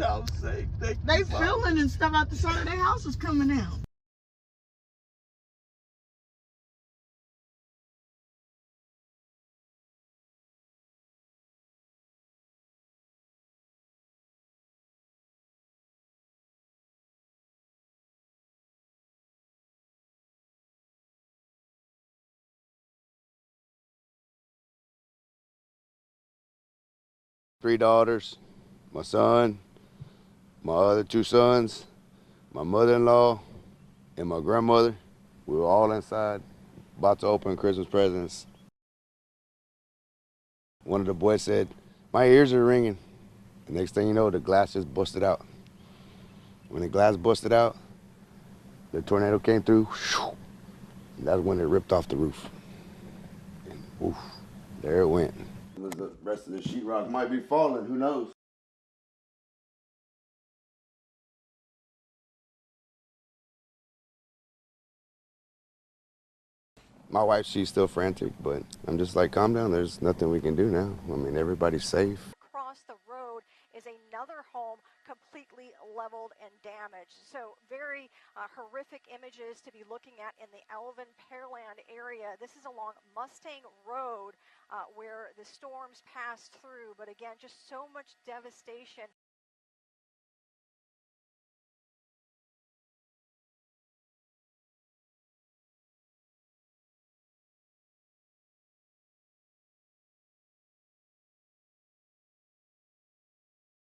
Y'all safe. They filming and stuff out the side of their house is coming out. Three daughters, my son, my other two sons, my mother-in-law, and my grandmother. We were all inside, about to open Christmas presents. One of the boys said, "My ears are ringing." The next thing you know, the glass just busted out. When the glass busted out, the tornado came through. And that's when it ripped off the roof. And woof, there it went. The rest of the sheetrock might be falling, who knows? My wife, she's still frantic, but I'm just like, calm down. There's nothing we can do now. I mean, everybody's safe. Across the road is another home completely leveled and damaged. So very horrific images to be looking at in the Alvin Pearland area. This is along Mustang Road where the storms passed through. But again, just so much devastation.